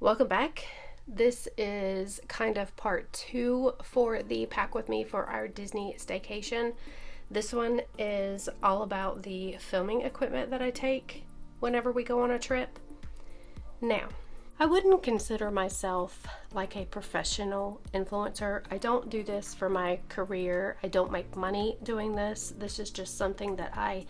Welcome back. This is kind of part 2 for the Pack With Me for our Disney staycation. This one is all about the filming equipment that I take whenever we go on a trip. Now, I wouldn't consider myself like a professional influencer. I don't do this for my career. I don't make money doing this. This is just something that I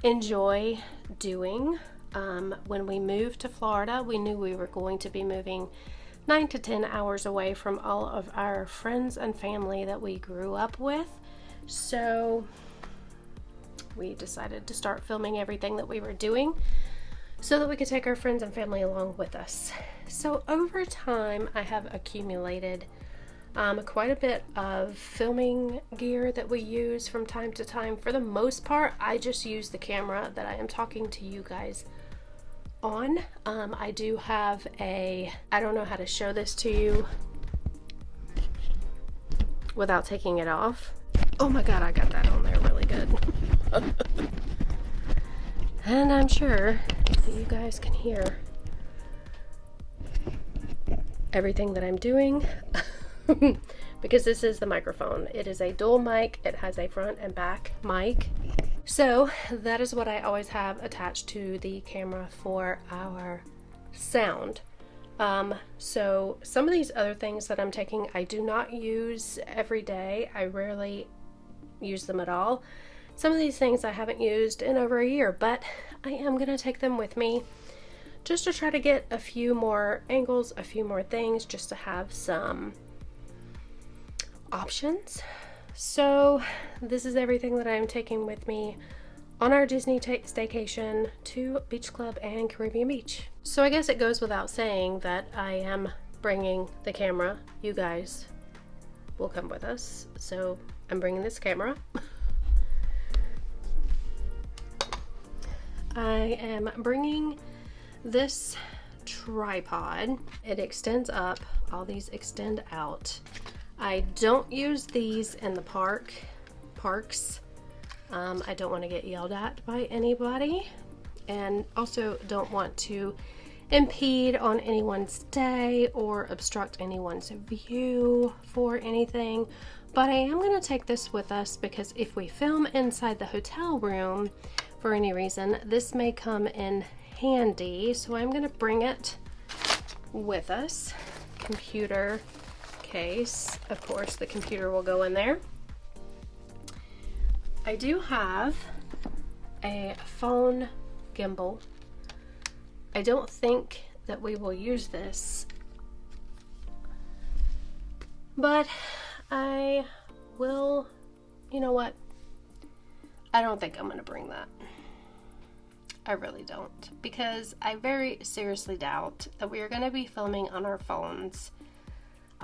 enjoy doing. When we moved to Florida, we knew we were going to be moving 9 to 10 hours away from all of our friends and family that we grew up with. So we decided to start filming everything that we were doing so that we could take our friends and family along with us. So over time, I have accumulated quite a bit of filming gear that we use from time to time. For the most part, I just use the camera that I am talking to you guys on. I do have I don't know how to show this to you without taking it off. Oh my god, I got that on there really good. And I'm sure that you guys can hear everything that I'm doing because this is the microphone. It is a dual mic. It has a front and back mic. So that is what I always have attached to the camera for our sound. So some of these other things that I'm taking, I do not use every day. I rarely use them at all. Some of these things I haven't used in over a year, but I am going to take them with me just to try to get a few more angles, a few more things, just to have some options. So this is everything that I'm taking with me on our Disney staycation to Beach Club and Caribbean Beach. So I guess it goes without saying that I am bringing the camera. You guys will come with us. So I'm bringing this camera. I am bringing this tripod. It extends up. All these extend out. I don't use these in the parks. I don't want to get yelled at by anybody, and also don't want to impede on anyone's day or obstruct anyone's view for anything. But I am going to take this with us because if we film inside the hotel room for any reason, this may come in handy. So I'm going to bring it with us. Computer case. Of course, the computer will go in there. I do have a phone gimbal. I don't think that we will use this, but I will, you know what? I don't think I'm going to bring that. I really don't, because I very seriously doubt that we are going to be filming on our phones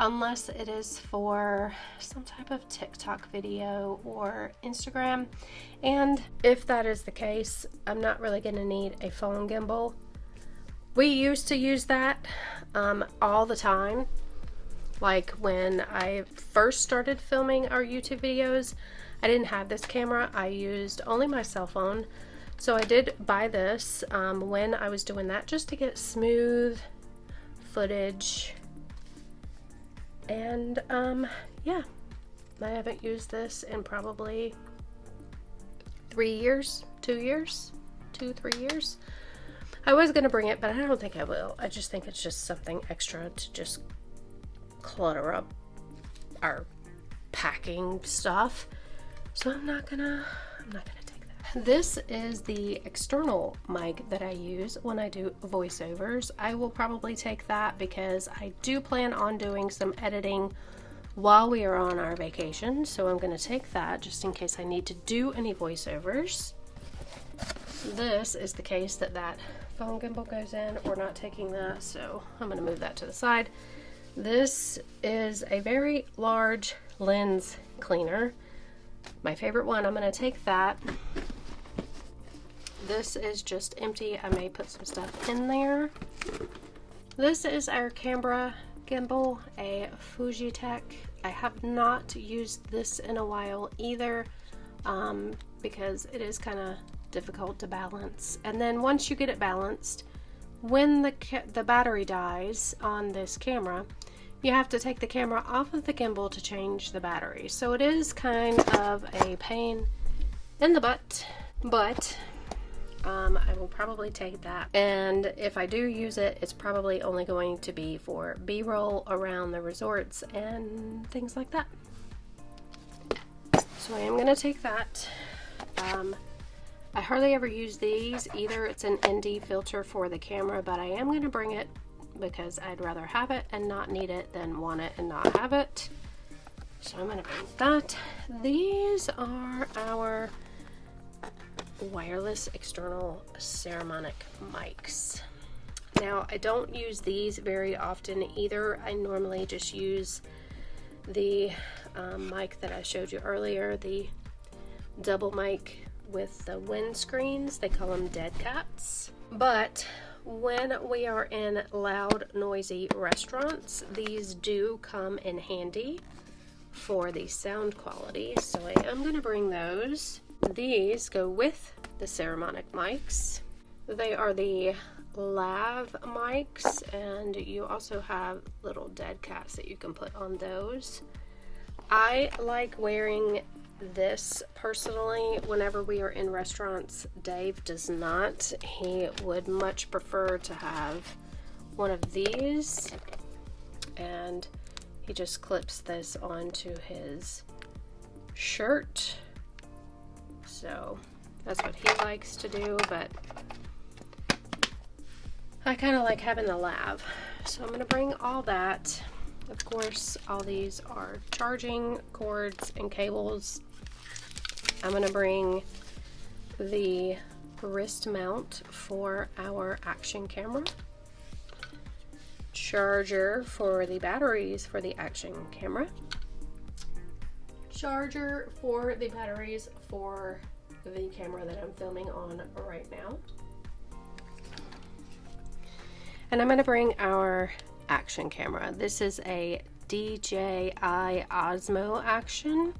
unless it is for some type of TikTok video or Instagram. And if that is the case, I'm not really going to need a phone gimbal. We used to use that all the time. Like when I first started filming our YouTube videos, I didn't have this camera. I used only my cell phone. So I did buy this when I was doing that, just to get smooth footage. And yeah, I haven't used this in probably 3 years, 2 years, 2-3 years. I was gonna bring it, but I don't think I will. I just think it's just something extra to just clutter up our packing stuff. So I'm not gonna take that. This is the external mic that I use when I do voiceovers. I will probably take that because I do plan on doing some editing while we are on our vacation. So I'm going to take that just in case I need to do any voiceovers. This is the case that phone gimbal goes in. We're not taking that, so I'm going to move that to the side. This is a very large lens cleaner. My favorite one. I'm going to take that. This is just empty. I may put some stuff in there. This is our camera gimbal, a Fujitech. I have not used this in a while either because it is kind of difficult to balance. And then once you get it balanced, when the battery dies on this camera, you have to take the camera off of the gimbal to change the battery. So it is kind of a pain in the butt, but I will probably take that. And if I do use it, it's probably only going to be for B-roll around the resorts and things like that. So I am going to take that. I hardly ever use these either. It's an ND filter for the camera, but I am going to bring it because I'd rather have it and not need it than want it and not have it. So I'm going to bring that. These are our wireless external Saramonic mics. Now, I don't use these very often either. I normally just use the mic that I showed you earlier, the double mic with the windscreens. They call them dead cats. But when we are in loud, noisy restaurants, these do come in handy for the sound quality. So I am going to bring those. These go with the Saramonic mics. They are the lav mics, and you also have little dead cats that you can put on those. I like wearing this personally whenever we are in restaurants. Dave does not. He would much prefer to have one of these, and he just clips this onto his shirt. So that's what he likes to do, but I kind of like having the lav. So I'm going to bring all that. Of course, all these are charging cords and cables. I'm going to bring the wrist mount for our action camera, charger for the batteries for the action camera, charger for the batteries for the camera that I'm filming on right now. And I'm going to bring our action camera. This is a DJI Osmo Action.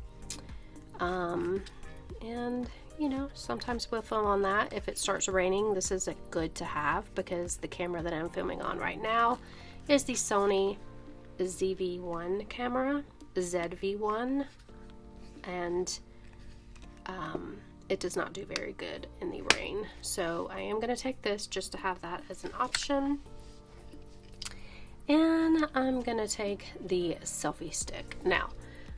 And you know, sometimes we'll film on that. If it starts raining, this is a good to have because the camera that I'm filming on right now is the Sony ZV-1 camera, ZV-1, and it does not do very good in the rain. So I am going to take this just to have that as an option. And I'm going to take the selfie stick. Now,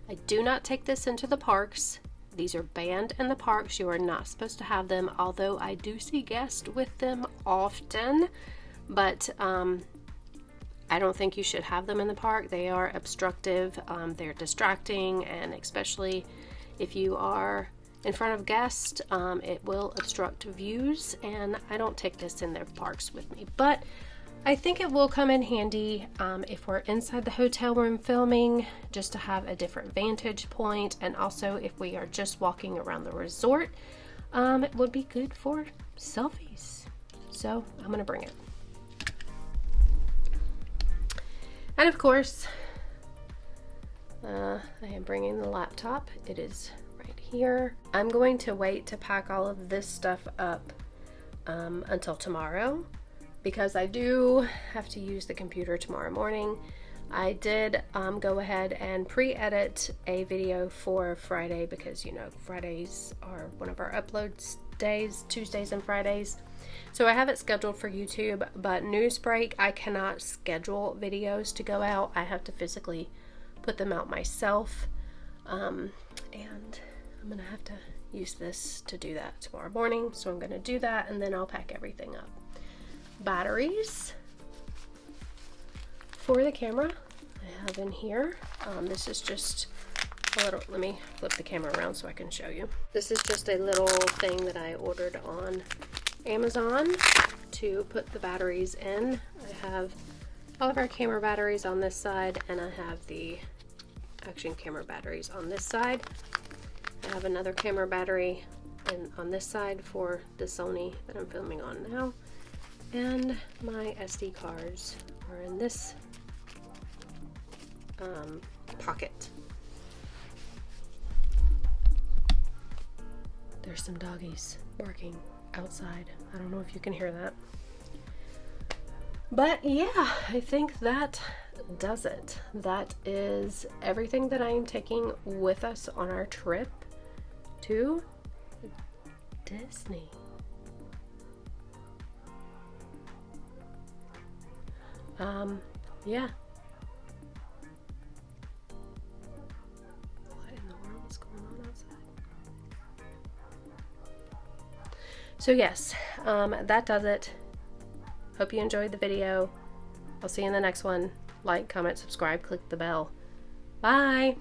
I do not take this into the parks. These are banned in the parks. You are not supposed to have them, although I do see guests with them often. But I don't think you should have them in the park. They are obstructive, they're distracting, and especially if you are in front of guests, it will obstruct views, and I don't take this in the parks with me. But I think it will come in handy if we're inside the hotel room filming, just to have a different vantage point, and also if we are just walking around the resort, it would be good for selfies. So I'm going to bring it. And of course, I am bringing the laptop. It is right here. I'm going to wait to pack all of this stuff up until tomorrow, because I do have to use the computer tomorrow morning. I did go ahead and pre-edit a video for Friday because, you know, Fridays are one of our upload days, Tuesdays and Fridays. So I have it scheduled for YouTube, but Newsbreak, I cannot schedule videos to go out. I have to physically put them out myself. And I'm gonna have to use this to do that tomorrow morning. So I'm gonna do that, and then I'll pack everything up. Batteries for the camera I have in here. This is just a little, let me flip the camera around so I can show you. This is just a little thing that I ordered on Amazon to put the batteries in. I have all of our camera batteries on this side, and I have the action camera batteries on this side. I have another camera battery on this side for the Sony that I'm filming on now. And my SD cards are in this pocket. There's some doggies barking outside. I don't know if you can hear that. But yeah, I think that does it. That is everything that I am taking with us on our trip to Disney. Yeah. What in the world is going on outside? So yes, that does it. Hope you enjoyed the video. I'll see you in the next one. Like, comment, subscribe, click the bell. Bye!